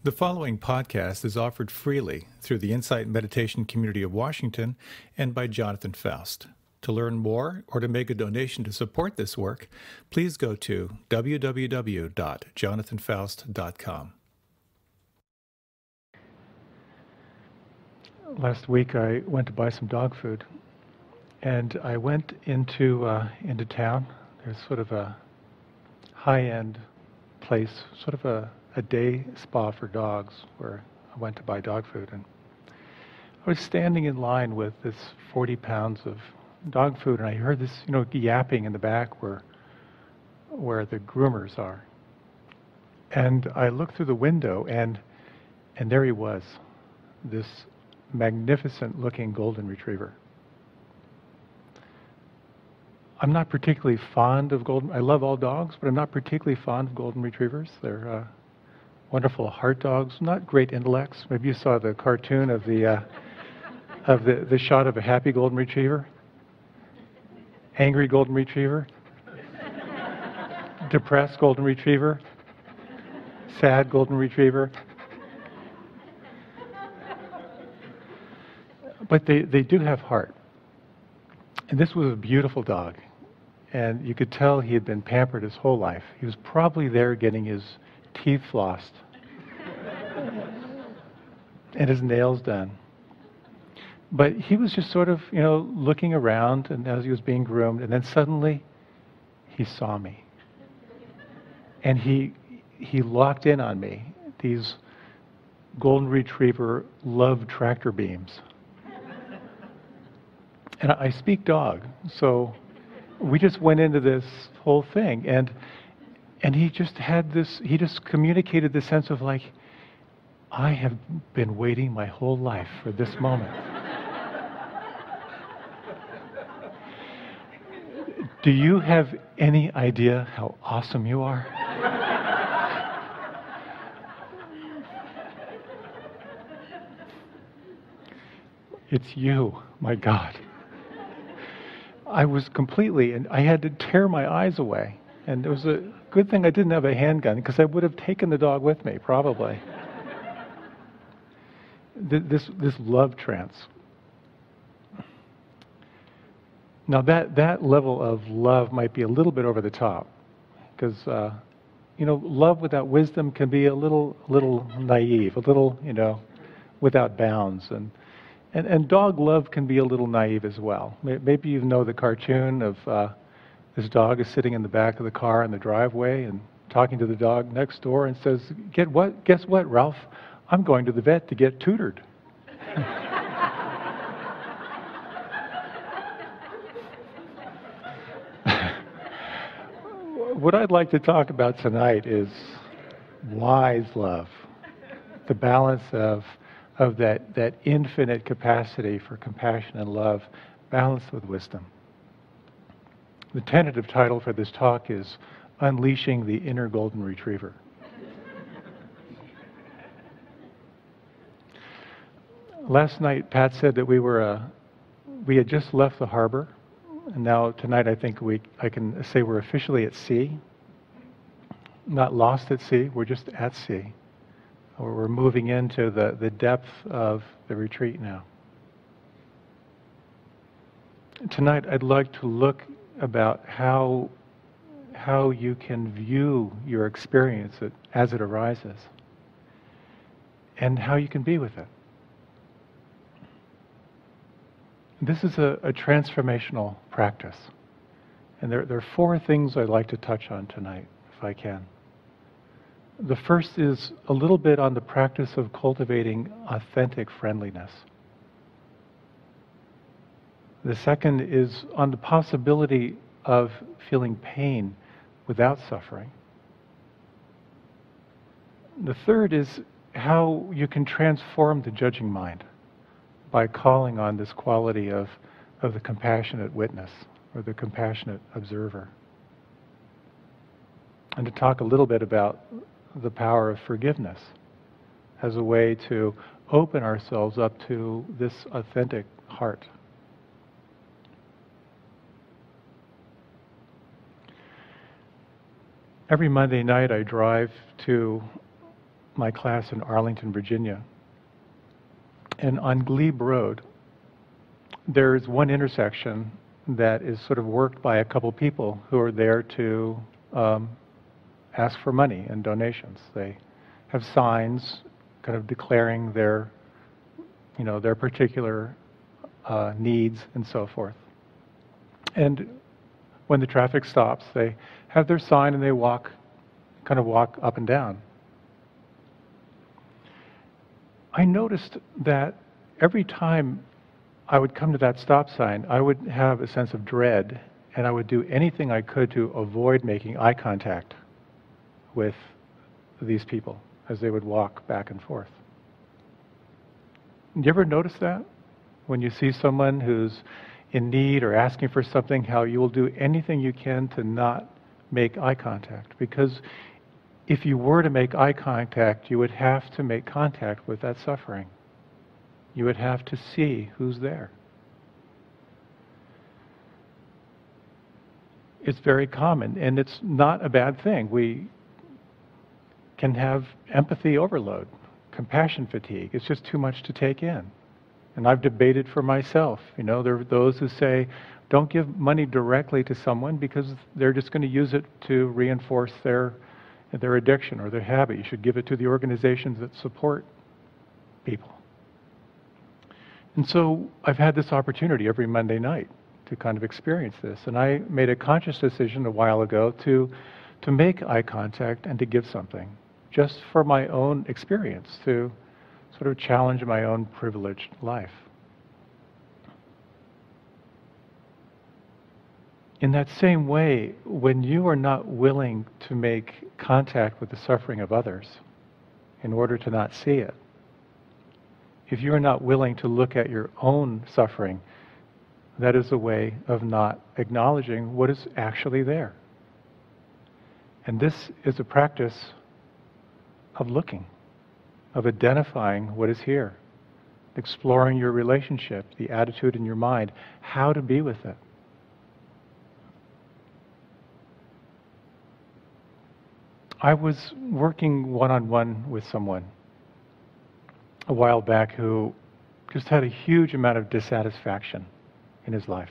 The following podcast is offered freely through the Insight Meditation Community of Washington and by Jonathan Foust. To learn more or to make a donation to support this work, please go to www.jonathanfoust.com. Last week I went to buy some dog food, and I went into town. There's sort of a high-end place, sort of a day spa for dogs, where I went to buy dog food. And I was standing in line with this 40 pounds of dog food, and I heard this, yapping in the back where the groomers are. And I looked through the window, and there he was, this magnificent-looking golden retriever. I'm not particularly fond of I love all dogs, but I'm not particularly fond of golden retrievers. They're wonderful heart dogs, not great intellects. Maybe you saw the cartoon of the shot of a happy golden retriever, angry golden retriever, depressed golden retriever, sad golden retriever. But they do have heart. And this was a beautiful dog. And you could tell he had been pampered his whole life. He was probably there getting his teeth flossed and his nails done. But he was just sort of, looking around, and as he was being groomed, and then suddenly he saw me. And he locked in on me, these golden retriever love tractor beams. And I speak dog, so we just went into this whole thing, and he just had this, he just communicated this sense of like, I have been waiting my whole life for this moment. Do you have any idea how awesome you are? It's you, my God. I was completely, and I had to tear my eyes away. And it was a good thing I didn't have a handgun, because I would have taken the dog with me, probably. This love trance. Now that level of love might be a little bit over the top, because love without wisdom can be a little naive, a little without bounds, and dog love can be a little naive as well. Maybe you know the cartoon of this dog is sitting in the back of the car in the driveway and talking to the dog next door and says, Guess what, Ralph? I'm going to the vet to get tutored. What I'd like to talk about tonight is wise love, the balance of that infinite capacity for compassion and love balanced with wisdom. The tentative title for this talk is Unleashing the Inner Golden Retriever. Last night, Pat said that we had just left the harbor, and now tonight I think I can say we're officially at sea. Not lost at sea, we're just at sea. We're moving into the depth of the retreat now. Tonight I'd like to look about how you can view your experience as it arises, and how you can be with it. This is a transformational practice. And there are four things I'd like to touch on tonight, if I can. The first is a little bit on the practice of cultivating authentic friendliness. The second is on the possibility of feeling pain without suffering. The third is how you can transform the judging mind by calling on this quality of the compassionate witness or the compassionate observer. And to talk a little bit about the power of forgiveness as a way to open ourselves up to this authentic heart. Every Monday night I drive to my class in Arlington, Virginia. And on Glebe Road, there's one intersection that is sort of worked by a couple people who are there to ask for money and donations. They have signs kind of declaring their, their particular needs and so forth. And when the traffic stops, they have their sign and they walk up and down. I noticed that every time I would come to that stop sign, I would have a sense of dread, and I would do anything I could to avoid making eye contact with these people as they would walk back and forth. Do you ever notice that? When you see someone who's in need or asking for something, how you will do anything you can to not make eye contact. Because if you were to make eye contact, you would have to make contact with that suffering. You would have to see who's there. It's very common, and it's not a bad thing. We can have empathy overload, compassion fatigue. It's just too much to take in. And I've debated for myself. There are those who say, don't give money directly to someone because they're just going to use it to reinforce their addiction or their habit. You should give it to the organizations that support people. And so I've had this opportunity every Monday night to kind of experience this. And I made a conscious decision a while ago to make eye contact and to give something, just for my own experience, to sort of challenge my own privileged life. In that same way, when you are not willing to make contact with the suffering of others in order to not see it, if you are not willing to look at your own suffering, that is a way of not acknowledging what is actually there. And this is a practice of looking, of identifying what is here, exploring your relationship, the attitude in your mind, how to be with it. I was working one-on-one with someone a while back who just had a huge amount of dissatisfaction in his life.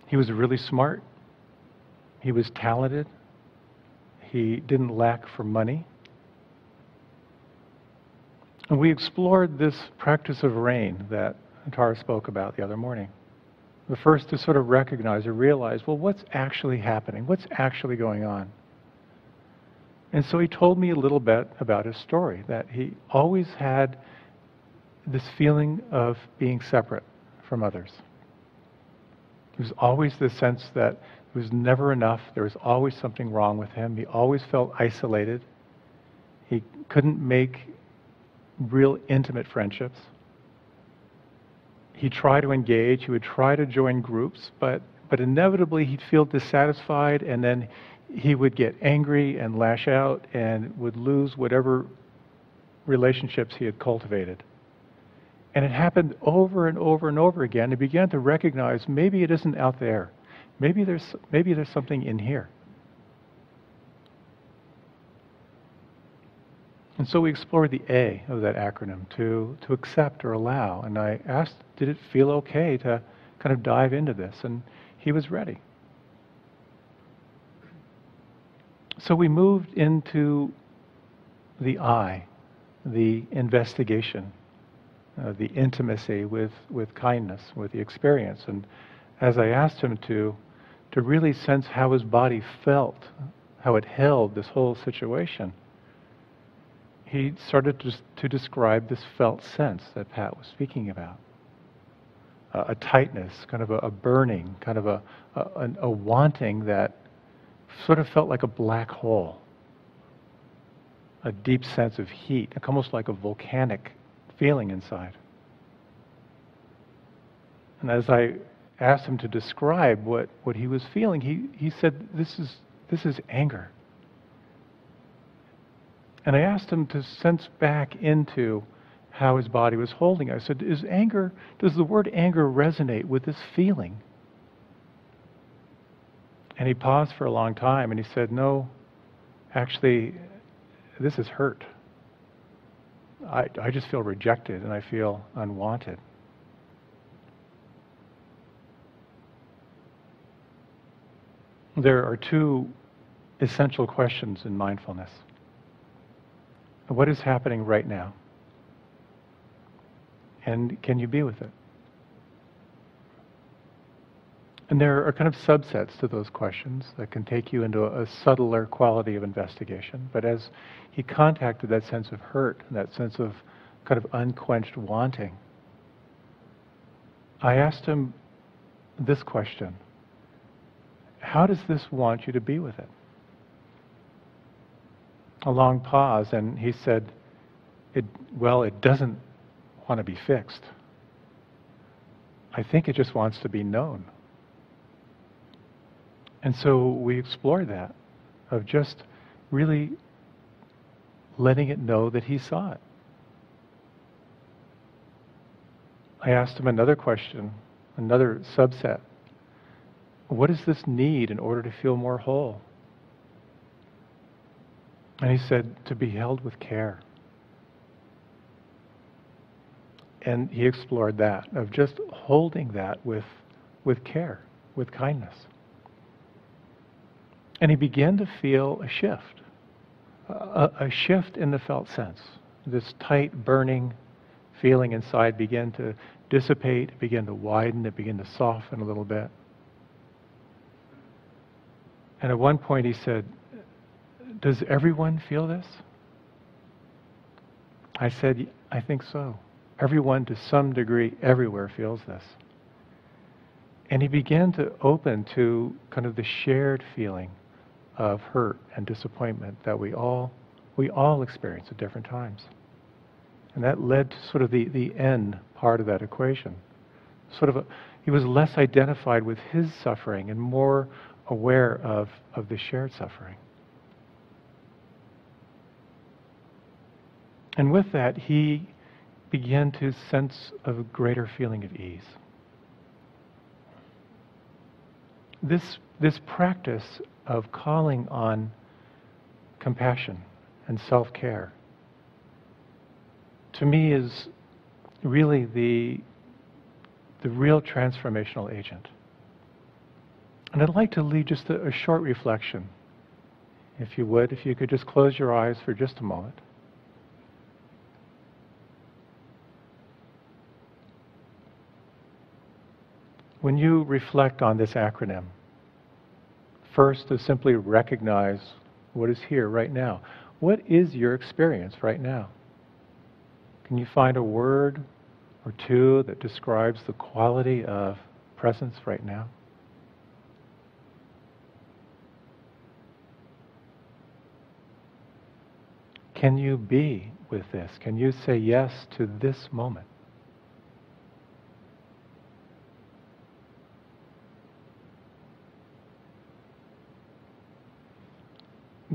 He was really smart. He was talented. He didn't lack for money. And we explored this practice of rain that Tara spoke about the other morning. The first to sort of recognize or realize, well, what's actually happening? What's actually going on? And so he told me a little bit about his story, that he always had this feeling of being separate from others. There was always this sense that it was never enough. There was always something wrong with him. He always felt isolated. He couldn't make real intimate friendships. He'd try to engage. He would try to join groups, but inevitably he'd feel dissatisfied, and then he would get angry and lash out and would lose whatever relationships he had cultivated. And it happened over and over and over again. He began to recognize maybe it isn't out there. Maybe there's something in here. And so we explored the A of that acronym, to accept or allow. And I asked, did it feel okay to kind of dive into this? And he was ready. So we moved into the I, the investigation, the intimacy with kindness, with the experience. And as I asked him to really sense how his body felt, how it held this whole situation, he started to describe this felt sense that Pat was speaking about. A tightness, kind of a burning, kind of a wanting that sort of felt like a black hole. A deep sense of heat, almost like a volcanic feeling inside. And as I asked him to describe what he was feeling, he said, this is anger. And I asked him to sense back into how his body was holding. I said, does the word anger resonate with this feeling? And he paused for a long time and he said, no, actually, this is hurt. I just feel rejected and I feel unwanted. There are two essential questions in mindfulness. What is happening right now? And can you be with it? And there are kind of subsets to those questions that can take you into a subtler quality of investigation. But as he contacted that sense of hurt, that sense of kind of unquenched wanting, I asked him this question: how does this want you to be with it? A long pause, and he said, it doesn't want to be fixed. I think it just wants to be known. And so we explored that, of just really letting it know that he saw it. I asked him another question, another subset. What does this need in order to feel more whole? And he said, to be held with care. And he explored that, of just holding that with care, with kindness. And he began to feel a shift, a shift in the felt sense. This tight, burning feeling inside began to dissipate, it began to widen, it began to soften a little bit. And at one point he said, does everyone feel this? I said, I think so. Everyone, to some degree, everywhere feels this. And he began to open to kind of the shared feeling of hurt and disappointment that we all experience at different times. And that led to sort of the end part of that equation. He was less identified with his suffering and more aware of the shared suffering. And with that, he began to sense a greater feeling of ease. This practice of calling on compassion and self-care, to me, is really the real transformational agent. And I'd like to lead just a short reflection, if you would, if you could just close your eyes for just a moment. When you reflect on this acronym, first to simply recognize what is here right now. What is your experience right now? Can you find a word or two that describes the quality of presence right now? Can you be with this? Can you say yes to this moment?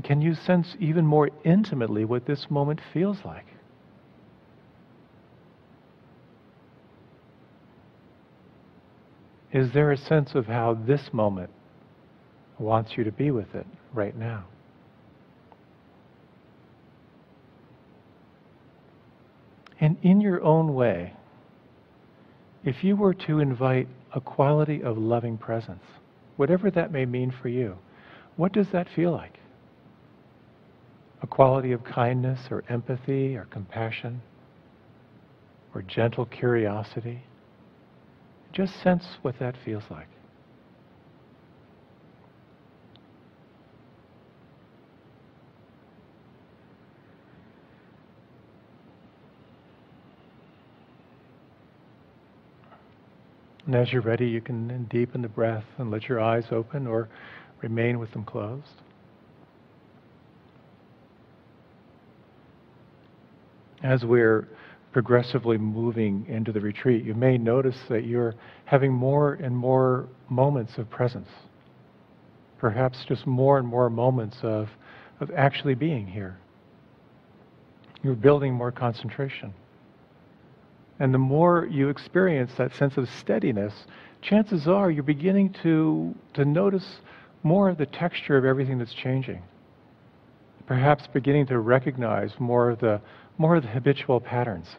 Can you sense even more intimately what this moment feels like? Is there a sense of how this moment wants you to be with it right now? And in your own way, if you were to invite a quality of loving presence, whatever that may mean for you, what does that feel like? A quality of kindness or empathy or compassion or gentle curiosity? Just sense what that feels like. And as you're ready, you can then deepen the breath and let your eyes open or remain with them closed. As we're progressively moving into the retreat, you may notice that you're having more and more moments of presence. Perhaps just more and more moments of actually being here. You're building more concentration. And the more you experience that sense of steadiness, chances are you're beginning to notice more of the texture of everything that's changing. perhaps beginning to recognize more of the habitual patterns.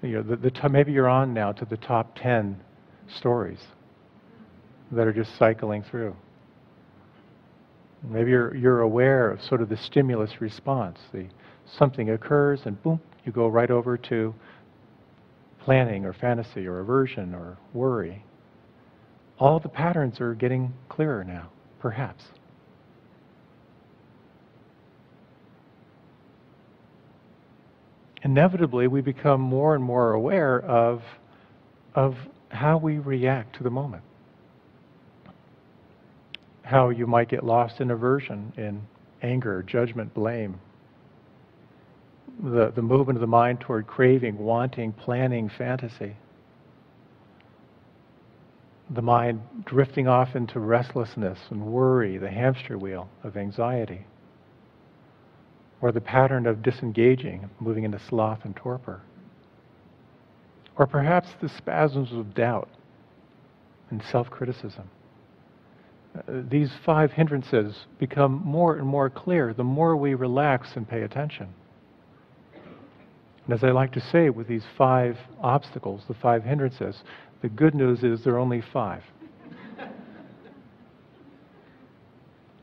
Maybe you're on now to the top 10 stories that are just cycling through. Maybe you're aware of sort of the stimulus response. Something occurs and boom, you go right over to planning or fantasy or aversion or worry. All the patterns are getting clearer now, perhaps. Inevitably, we become more and more aware of how we react to the moment. How you might get lost in aversion, in anger, judgment, blame. The movement of the mind toward craving, wanting, planning, fantasy. The mind drifting off into restlessness and worry, the hamster wheel of anxiety. Or the pattern of disengaging, moving into sloth and torpor. Or perhaps the spasms of doubt and self-criticism. These 5 hindrances become more and more clear the more we relax and pay attention. And as I like to say with these 5 obstacles, the 5 hindrances, the good news is there are only 5.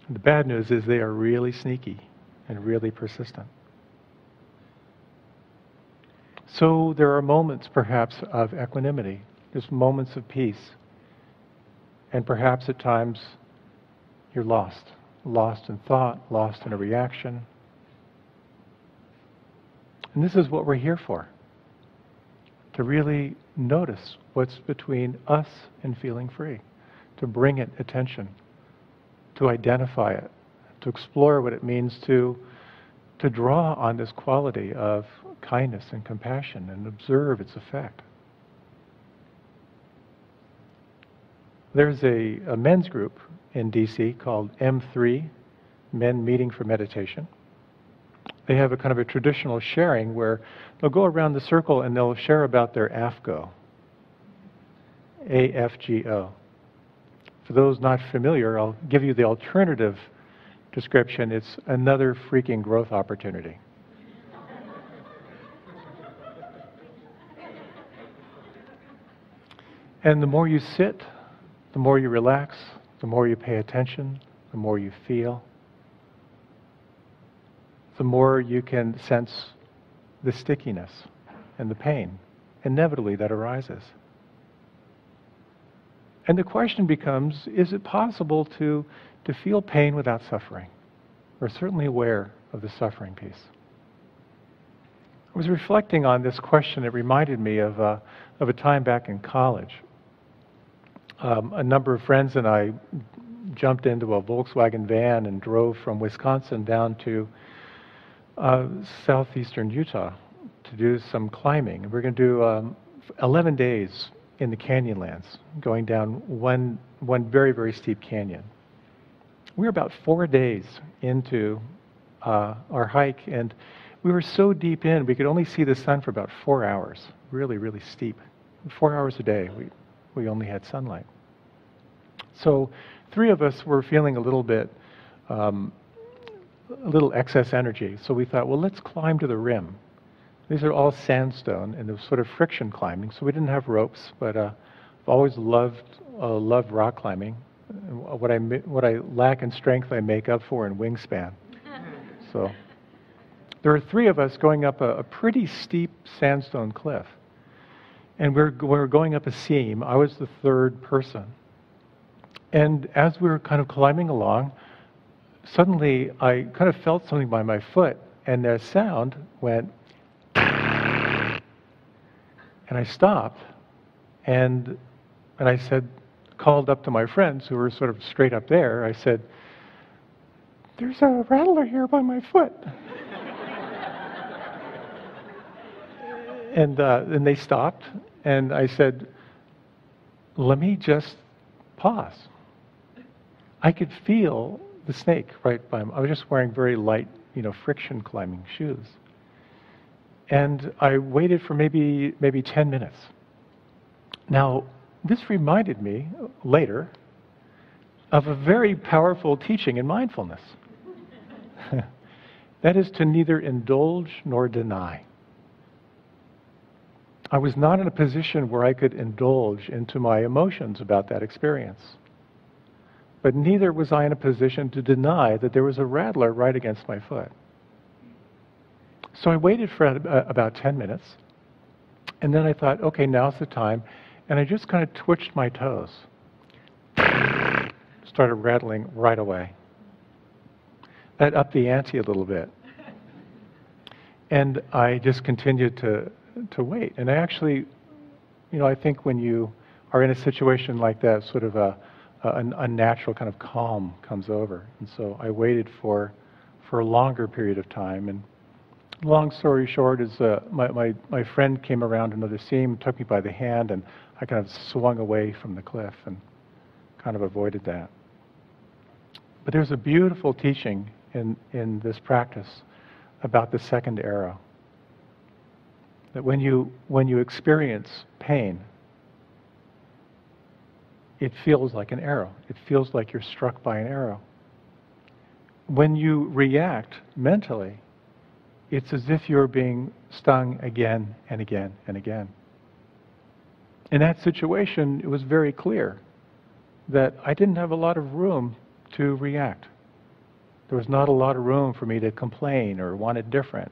The bad news is they are really sneaky and really persistent. So there are moments perhaps of equanimity, just moments of peace. And perhaps at times you're lost in thought, lost in a reaction. And this is what we're here for, to really notice what's between us and feeling free, to bring it attention, to identify it, to explore what it means to draw on this quality of kindness and compassion and observe its effect. There's a men's group in DC called M3, Men Meeting for Meditation. They have a kind of a traditional sharing where they'll go around the circle and they'll share about their AFGO. AFGO. For those not familiar, I'll give you the alternative description. It's another freaking growth opportunity. And the more you sit, the more you relax, the more you pay attention, the more you feel, the more you can sense the stickiness and the pain, inevitably, that arises. And the question becomes, is it possible to feel pain without suffering? We're certainly aware of the suffering piece. I was reflecting on this question. It reminded me of a time back in college. A number of friends and I jumped into a Volkswagen van and drove from Wisconsin down to southeastern Utah to do some climbing. We're going to do 11 days in the Canyonlands, going down one very, very steep canyon. We were about 4 days into our hike, and we were so deep in, we could only see the sun for about 4 hours. Really, really steep. 4 hours a day, we only had sunlight. So 3 of us were feeling a little bit, a little excess energy. So we thought, well, let's climb to the rim. These are all sandstone, and it was sort of friction climbing. So we didn't have ropes, but I've always loved rock climbing. What I lack in strength, I make up for in wingspan. So there were 3 of us going up a pretty steep sandstone cliff. And we're going up a seam. I was the 3rd person. And as we were kind of climbing along, suddenly I kind of felt something by my foot, and the sound went, and I stopped, and I said, called up to my friends who were sort of straight up there. I said, "There's a rattler here by my foot." And they stopped, and I said, "Let me just pause." I could feel the snake right by me. I was just wearing very light, friction climbing shoes. And I waited for maybe 10 minutes. Now, this reminded me later of a very powerful teaching in mindfulness. That is to neither indulge nor deny. I was not in a position where I could indulge into my emotions about that experience. But neither was I in a position to deny that there was a rattler right against my foot. So I waited for about 10 minutes, and then I thought, okay, now's the time, and I just kind of twitched my toes. Started rattling right away. That upped the ante a little bit. And I just continued to wait. And I actually, I think when you are in a situation like that, sort of a natural kind of calm comes over. And so I waited for a longer period of time. And long story short is my friend came around another seam, took me by the hand, and I kind of swung away from the cliff and kind of avoided that. But there's a beautiful teaching in this practice about the second arrow. That when you experience pain, it feels like an arrow. It feels like you're struck by an arrow. When you react mentally, it's as if you're being stung again and again and again. In that situation, it was very clear that I didn't have a lot of room to react. There was not a lot of room for me to complain or want it different.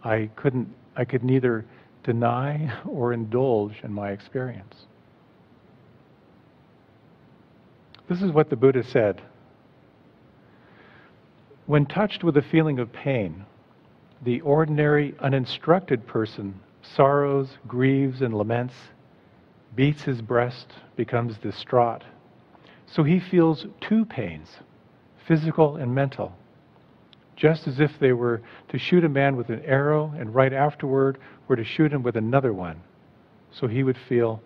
I could neither deny or indulge in my experience. This is what the Buddha said. When touched with a feeling of pain, the ordinary, uninstructed person sorrows, grieves, and laments, beats his breast, becomes distraught. So he feels two pains, physical and mental, just as if they were to shoot a man with an arrow and right afterward were to shoot him with another one. So he would feel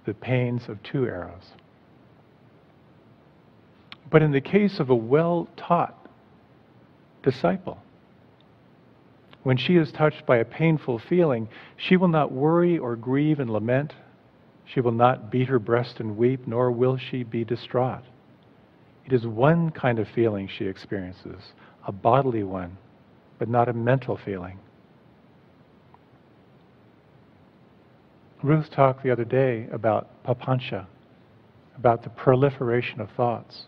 the pains of two arrows. But in the case of a well-taught disciple, when she is touched by a painful feeling, she will not worry or grieve and lament. She will not beat her breast and weep, nor will she be distraught. It is one kind of feeling she experiences, a bodily one, but not a mental feeling. Ruth talked the other day about papancha, about the proliferation of thoughts.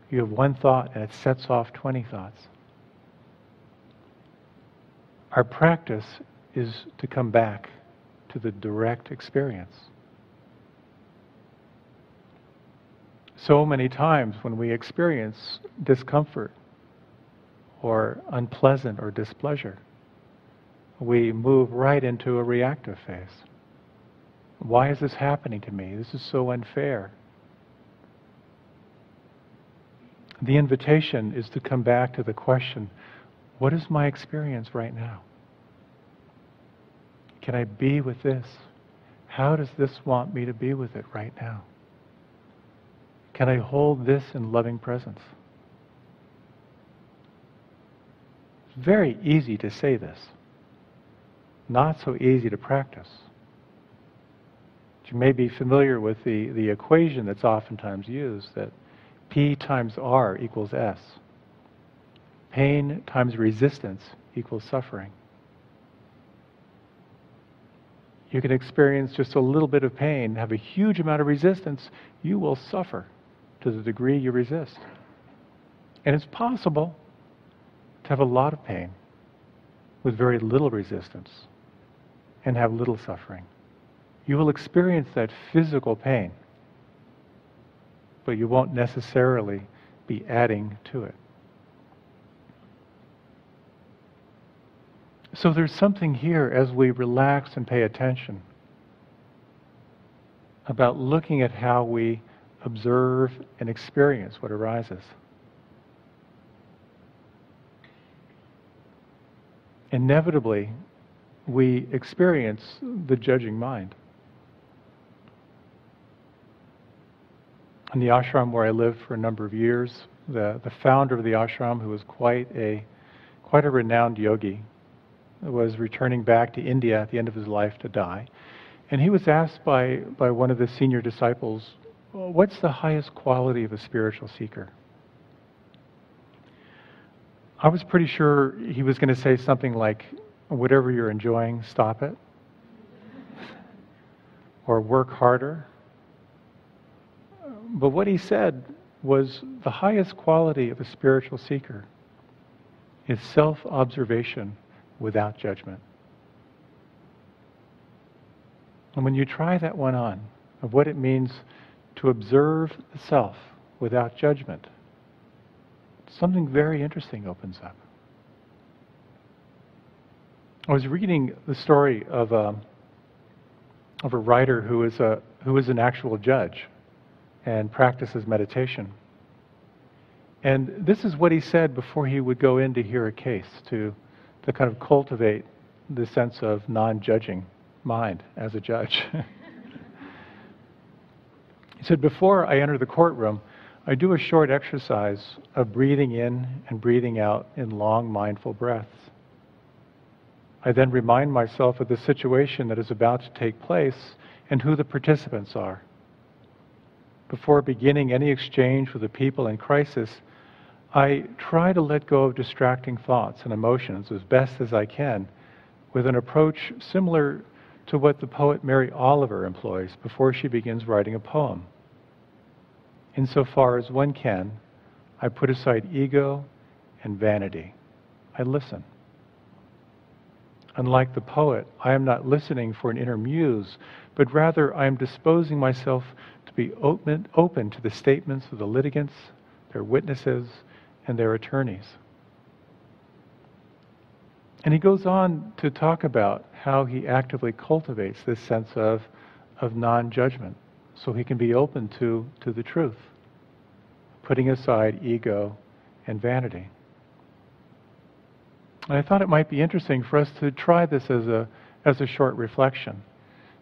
You have one thought and it sets off 20 thoughts. Our practice is to come back to the direct experience. So many times when we experience discomfort or unpleasant or displeasure, we move right into a reactive phase. Why is this happening to me? This is so unfair. The invitation is to come back to the question, what is my experience right now? Can I be with this? How does this want me to be with it right now? Can I hold this in loving presence? It's very easy to say this. Not so easy to practice. You may be familiar with the equation that's oftentimes used, that P times R equals S. Pain times resistance equals suffering. You can experience just a little bit of pain, have a huge amount of resistance, you will suffer to the degree you resist. And it's possible to have a lot of pain with very little resistance and have little suffering. You will experience that physical pain, but you won't necessarily be adding to it. So there's something here as we relax and pay attention about looking at how we observe and experience what arises. Inevitably, we experience the judging mind. In the ashram where I lived for a number of years, the founder of the ashram, who was quite a renowned yogi, was returning back to India at the end of his life to die. And he was asked by one of the senior disciples, what's the highest quality of a spiritual seeker? I was pretty sure he was going to say something like, whatever you're enjoying, stop it, or work harder. But what he said was the highest quality of a spiritual seeker is self-observation without judgment. And when you try that one on, of what it means to observe the self without judgment, something very interesting opens up. I was reading the story of a writer who is an actual judge and practices meditation. And this is what he said before he would go in to hear a case, to kind of cultivate the sense of non-judging mind as a judge. He said, before I enter the courtroom, I do a short exercise of breathing in and breathing out in long, mindful breaths. I then remind myself of the situation that is about to take place and who the participants are. Before beginning any exchange with the people in crisis, I try to let go of distracting thoughts and emotions as best as I can, with an approach similar to what the poet Mary Oliver employs before she begins writing a poem. Insofar as one can, I put aside ego and vanity. I listen. Unlike the poet, I am not listening for an inner muse, but rather I am disposing myself to be open to the statements of the litigants, their witnesses, and their attorneys. And he goes on to talk about how he actively cultivates this sense of non-judgment, so he can be open to the truth, putting aside ego and vanity. And I thought it might be interesting for us to try this as a short reflection.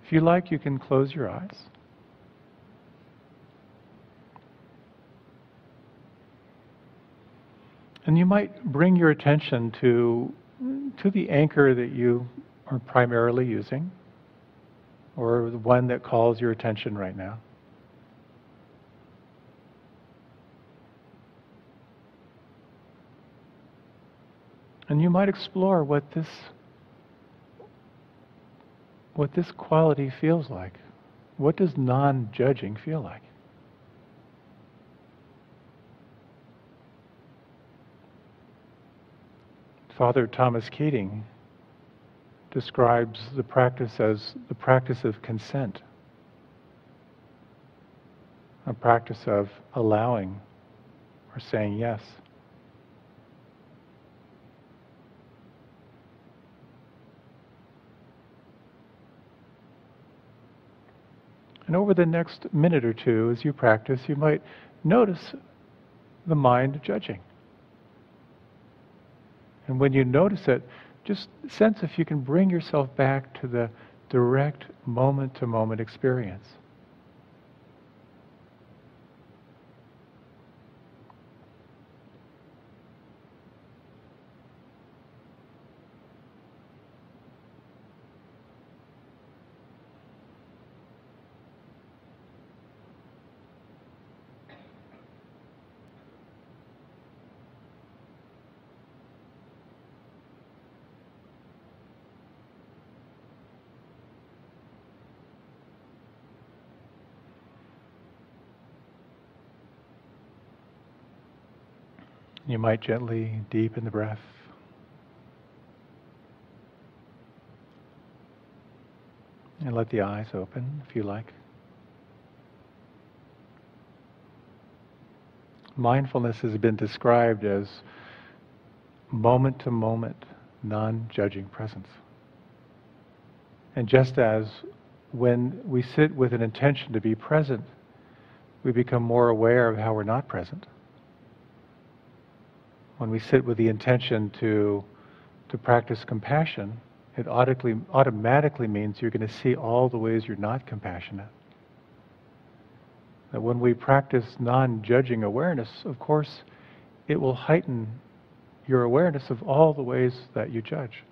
If you like, you can close your eyes. And you might bring your attention to the anchor that you are primarily using, or the one that calls your attention right now. And you might explore what this quality feels like. What does non-judging feel like? Father Thomas Keating describes the practice as the practice of consent, a practice of allowing or saying yes. And over the next minute or two, as you practice, you might notice the mind judging. And when you notice it, just sense if you can bring yourself back to the direct moment-to-moment experience. You might gently deepen the breath. And let the eyes open if you like. Mindfulness has been described as moment-to-moment, non-judging presence. And just as when we sit with an intention to be present, we become more aware of how we're not present. When we sit with the intention to practice compassion, it automatically means you're going to see all the ways you're not compassionate. That when we practice non-judging awareness, of course, it will heighten your awareness of all the ways that you judge.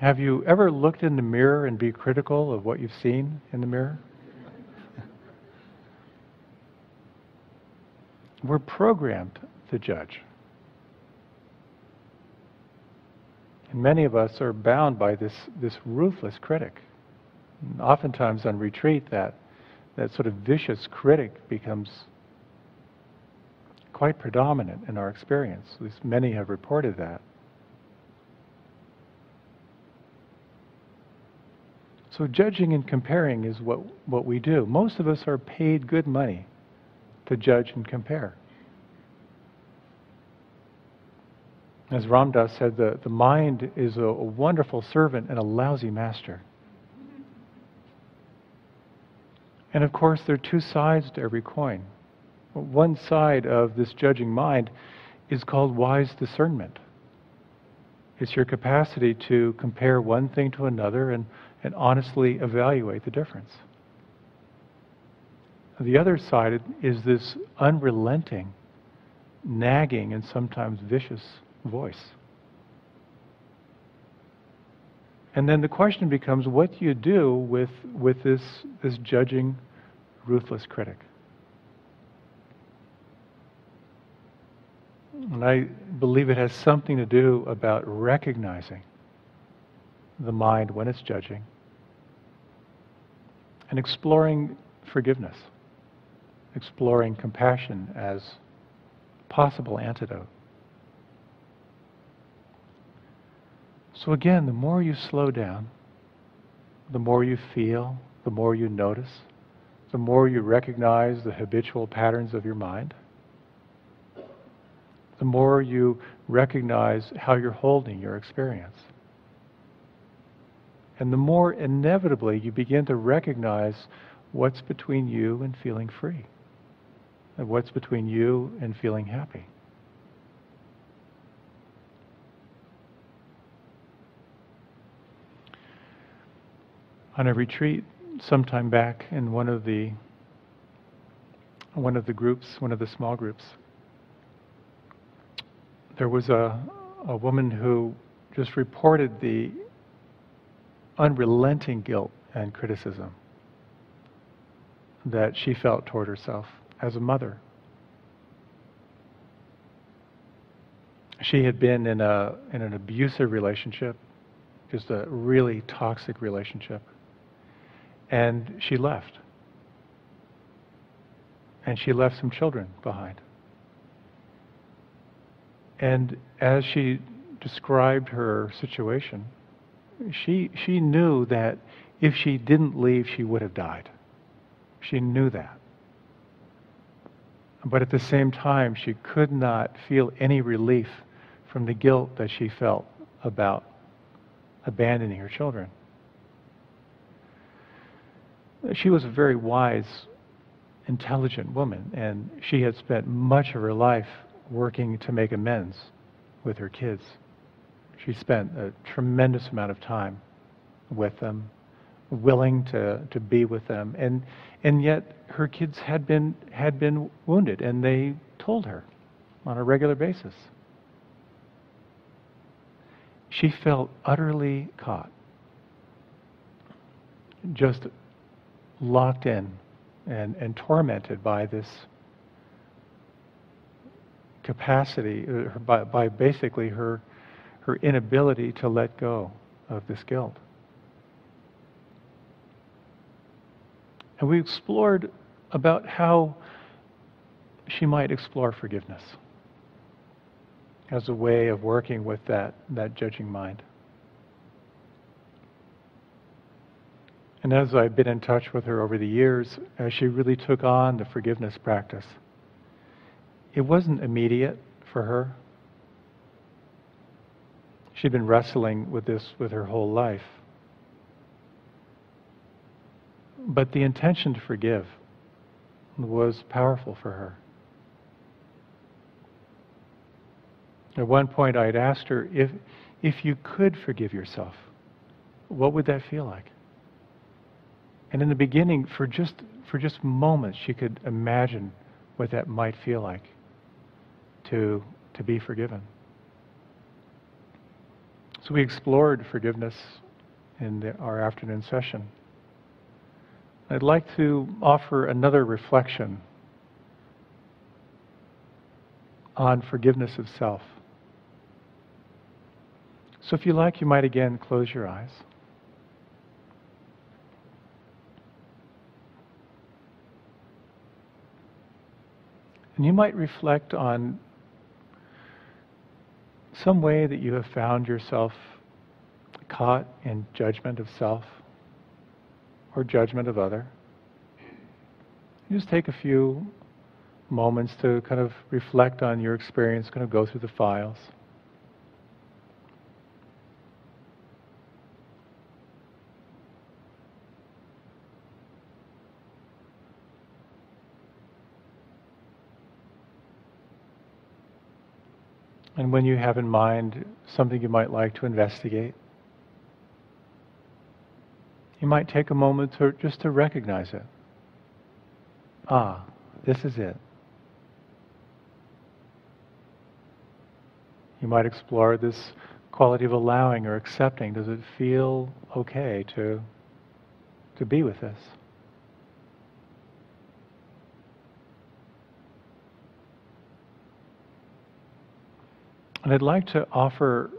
Have you ever looked in the mirror and be critical of what you've seen in the mirror? we're programmed to judge. And many of us are bound by this ruthless critic. And oftentimes on retreat, that sort of vicious critic becomes quite predominant in our experience. At least many have reported that. So judging and comparing is what we do. Most of us are paid good money to judge and compare. As Ram Dass said, the mind is a wonderful servant and a lousy master. And of course, there are two sides to every coin. One side of this judging mind is called wise discernment. It's your capacity to compare one thing to another and honestly evaluate the difference. The other side is this unrelenting, nagging, and sometimes vicious voice. And then the question becomes, what do you do with this judging, ruthless critic? And I believe it has something to do about recognizing the mind when it's judging and exploring forgiveness, exploring compassion as possible antidote. So again, the more you slow down, the more you feel, the more you notice, the more you recognize the habitual patterns of your mind, the more you recognize how you're holding your experience. And the more inevitably you begin to recognize what's between you and feeling free, and what's between you and feeling happy. On a retreat sometime back in one of the groups, one of the small groups, there was a woman who just reported the unrelenting guilt and criticism that she felt toward herself as a mother. She had been in an abusive relationship, just a really toxic relationship, and she left. And she left some children behind. And as she described her situation, she knew that if she didn't leave, she would have died. She knew that. But at the same time, she could not feel any relief from the guilt that she felt about abandoning her children. She was a very wise, intelligent woman, and she had spent much of her life working to make amends with her kids. She spent a tremendous amount of time with them, willing to be with them, and yet her kids had been wounded, and they told her on a regular basis. She felt utterly caught, just locked in and tormented by this capacity, by basically her inability to let go of this guilt. And we explored about how she might explore forgiveness as a way of working with that judging mind. And as I've been in touch with her over the years, as she really took on the forgiveness practice, it wasn't immediate for her. She'd been wrestling with this with her whole life. But the intention to forgive was powerful for her. At one point I had asked her, if you could forgive yourself, what would that feel like? And in the beginning, for just moments, she could imagine what that might feel like to be forgiven. So we explored forgiveness in our afternoon session. I'd like to offer another reflection on forgiveness of self. So if you like, you might again close your eyes. And you might reflect on some way that you have found yourself caught in judgment of self or judgment of other. You just take a few moments to kind of reflect on your experience, kind of go through the files. And when you have in mind something you might like to investigate, you might take a moment just to recognize it. Ah, this is it. You might explore this quality of allowing or accepting. Does it feel okay to be with this? And I'd like to offer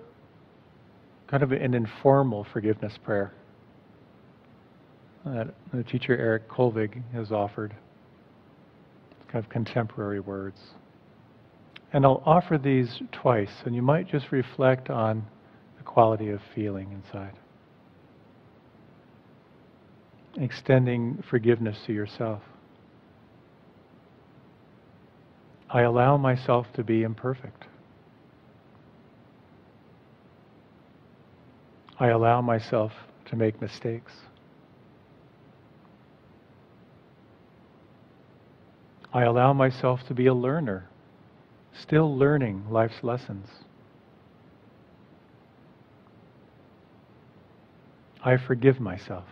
kind of an informal forgiveness prayer that the teacher Eric Kolvig has offered. It's kind of contemporary words. And I'll offer these twice, and you might just reflect on the quality of feeling inside. Extending forgiveness to yourself. I allow myself to be imperfect. I allow myself to make mistakes. I allow myself to be a learner, still learning life's lessons. I forgive myself.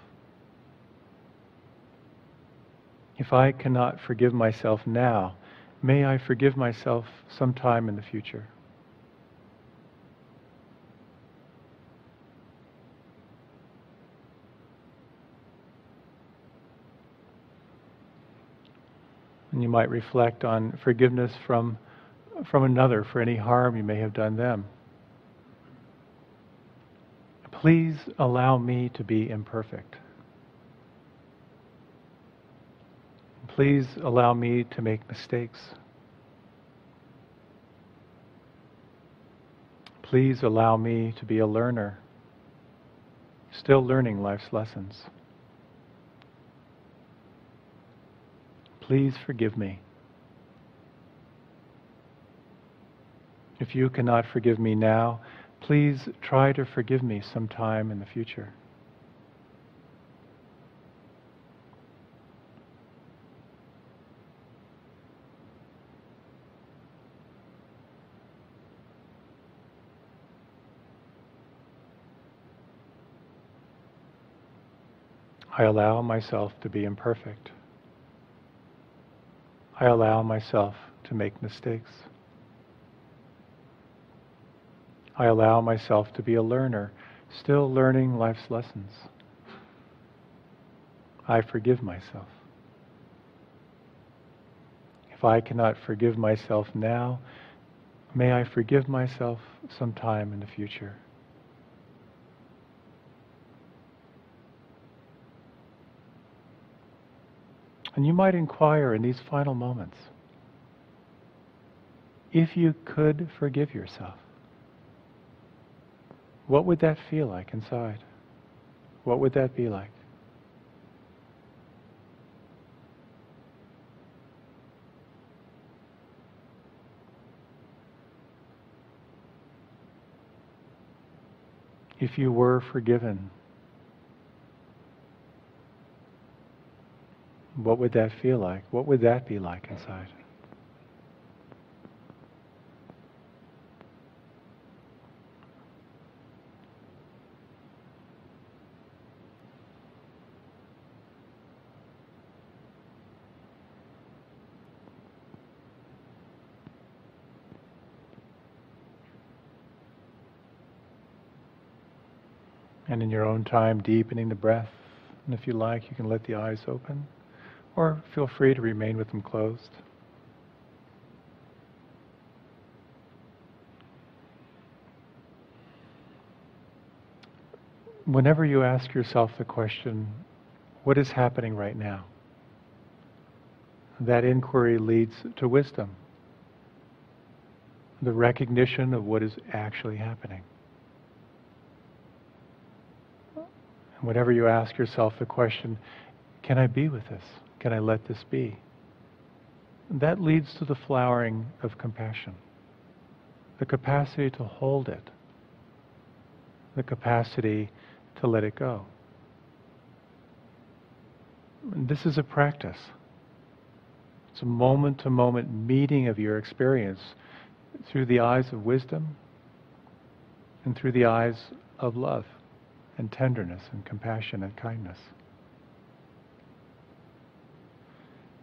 If I cannot forgive myself now, may I forgive myself sometime in the future. And you might reflect on forgiveness from another for any harm you may have done them. Please allow me to be imperfect. Please allow me to make mistakes. Please allow me to be a learner, still learning life's lessons. Please forgive me. If you cannot forgive me now, please try to forgive me sometime in the future. I allow myself to be imperfect. I allow myself to make mistakes. I allow myself to be a learner, still learning life's lessons. I forgive myself. If I cannot forgive myself now, may I forgive myself sometime in the future. And you might inquire in these final moments, if you could forgive yourself, what would that feel like inside? What would that be like? If you were forgiven, what would that feel like? What would that be like inside? And in your own time, deepening the breath. And if you like, you can let the eyes open, or feel free to remain with them closed. whenever you ask yourself the question, what is happening right now? That inquiry leads to wisdom, the recognition of what is actually happening. Whenever you ask yourself the question, can I be with this? Can I let this be? That leads to the flowering of compassion, the capacity to hold it, the capacity to let it go. And this is a practice. It's a moment-to-moment meeting of your experience through the eyes of wisdom and through the eyes of love and tenderness and compassion and kindness.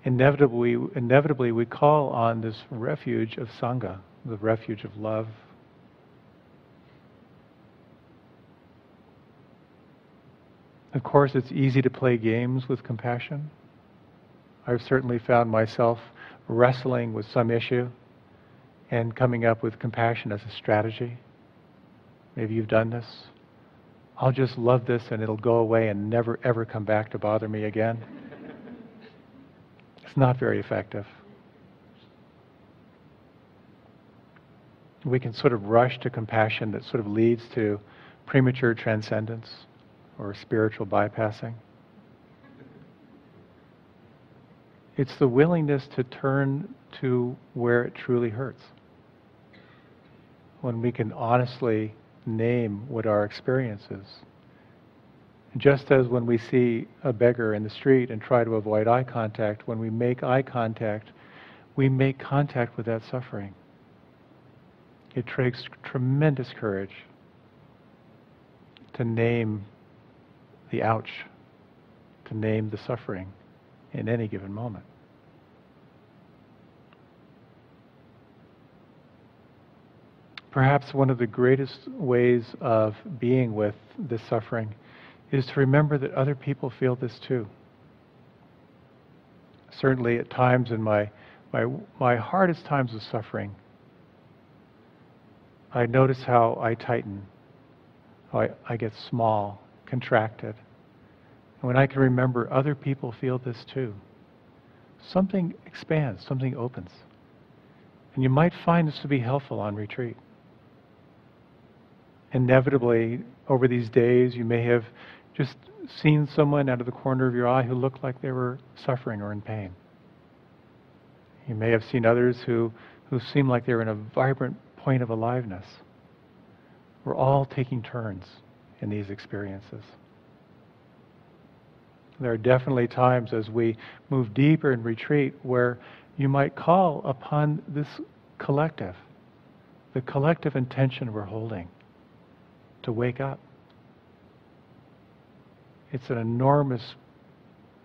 Inevitably, we call on this refuge of Sangha, the refuge of love. Of course, it's easy to play games with compassion. I've certainly found myself wrestling with some issue and coming up with compassion as a strategy. Maybe you've done this. I'll just love this and it'll go away and never ever come back to bother me again. It's not very effective. We can sort of rush to compassion that sort of leads to premature transcendence or spiritual bypassing. It's the willingness to turn to where it truly hurts. When we can honestly name what our experience is. Just as when we see a beggar in the street and try to avoid eye contact, when we make eye contact, we make contact with that suffering. It takes tremendous courage to name the ouch, to name the suffering in any given moment. Perhaps one of the greatest ways of being with this suffering is to remember that other people feel this too. Certainly at times in my hardest times of suffering, I notice how I tighten, how I get small, contracted. And when I can remember other people feel this too, something expands, something opens. And you might find this to be helpful on retreat. Inevitably, over these days, you may have just seen someone out of the corner of your eye who looked like they were suffering or in pain. You may have seen others who seemed like they were in a vibrant point of aliveness. We're all taking turns in these experiences. There are definitely times as we move deeper in retreat where you might call upon this collective, the collective intention we're holding, to wake up. It's an enormous,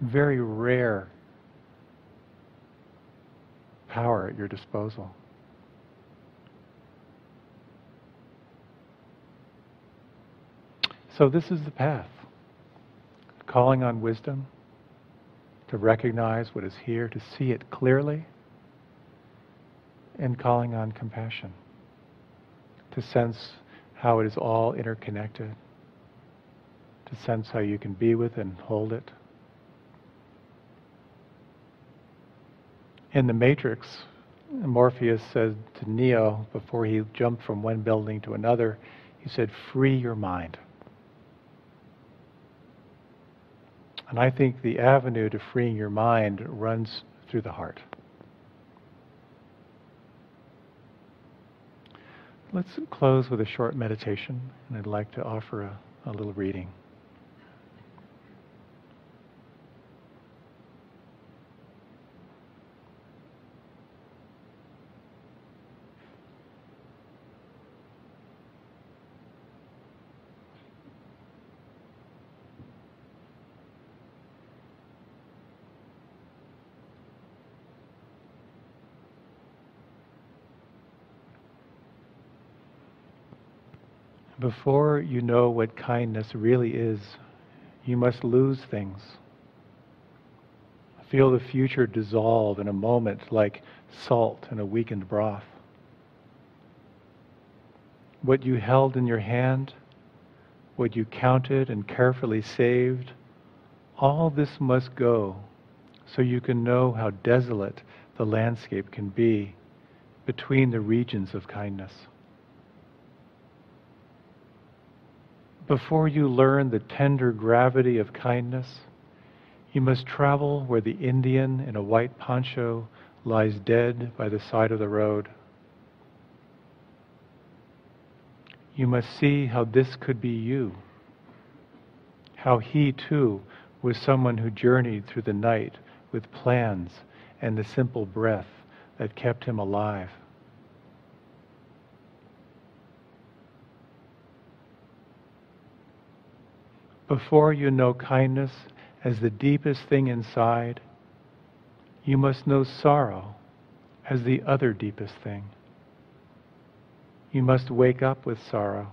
very rare power at your disposal. So this is the path. Calling on wisdom, to recognize what is here, to see it clearly, and calling on compassion, to sense how it is all interconnected, to sense how you can be with and hold it. In the Matrix, Morpheus said to Neo, before he jumped from one building to another, he said, "Free your mind." And I think the avenue to freeing your mind runs through the heart. Let's close with a short meditation, and I'd like to offer a little reading. Before you know what kindness really is, you must lose things. Feel the future dissolve in a moment like salt in a weakened broth. What you held in your hand what you counted and carefully saved, all this must go so you can know how desolate the landscape can be between the regions of kindness. Before you learn the tender gravity of kindness, you must travel where the Indian in a white poncho lies dead by the side of the road. You must see how this could be you, how he too was someone who journeyed through the night with plans and the simple breath that kept him alive. Before you know kindness as the deepest thing inside, you must know sorrow as the other deepest thing. You must wake up with sorrow.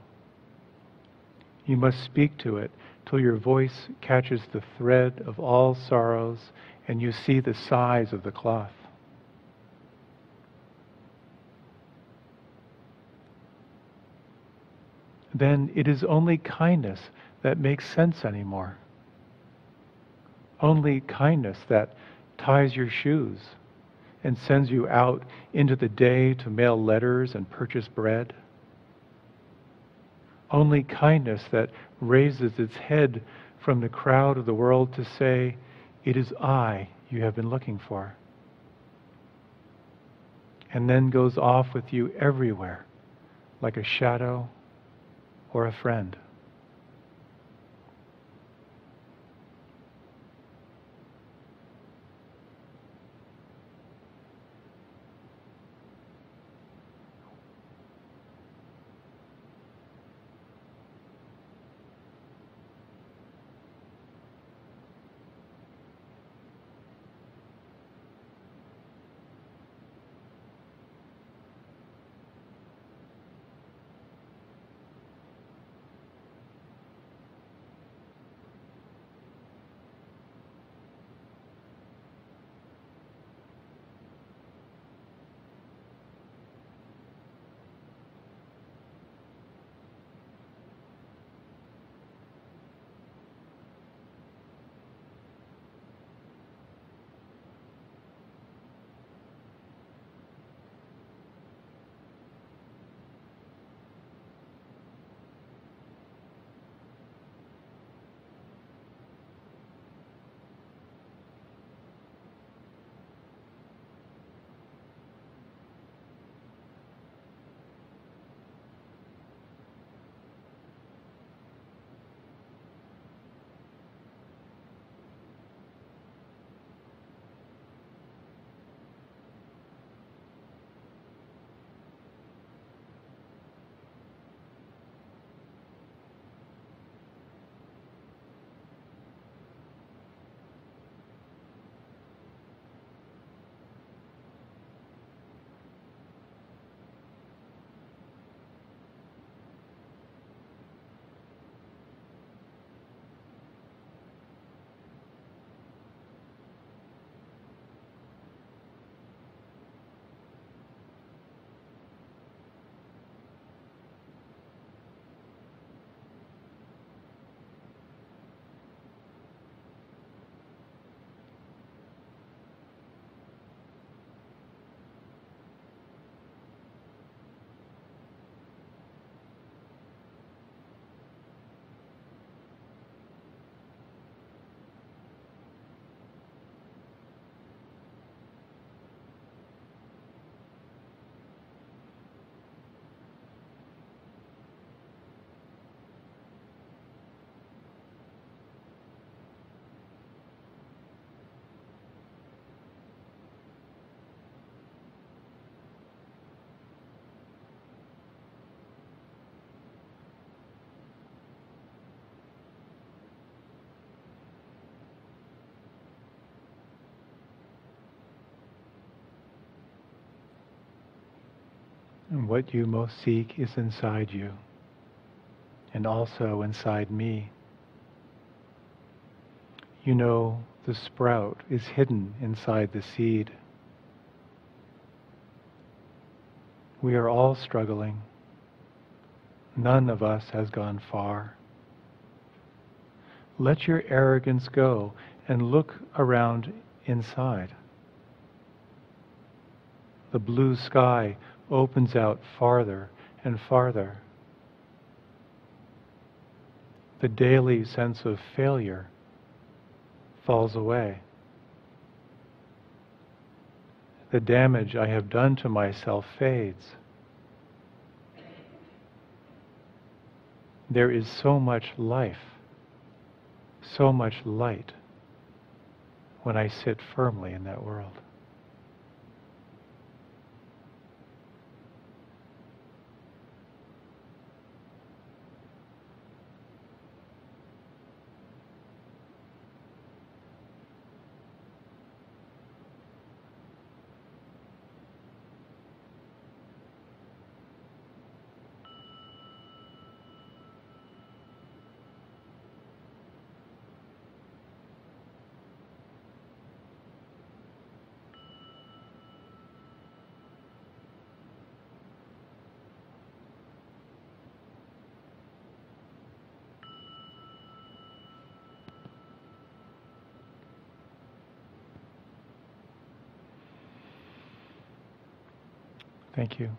You must speak to it till your voice catches the thread of all sorrows and you see the size of the cloth. Then it is only kindness that makes sense anymore. Only kindness that ties your shoes and sends you out into the day to mail letters and purchase bread. Only kindness that raises its head from the crowd of the world to say, "It is I you have been looking for." And then goes off with you everywhere, like a shadow or a friend. And what you most seek is inside you, and also inside me. You know, the sprout is hidden inside the seed. We are all struggling. None of us has gone far. Let your arrogance go and look around inside. The blue sky opens out farther and farther. The daily sense of failure falls away. The damage I have done to myself fades. There is so much life, so much light when I sit firmly in that world. Thank you.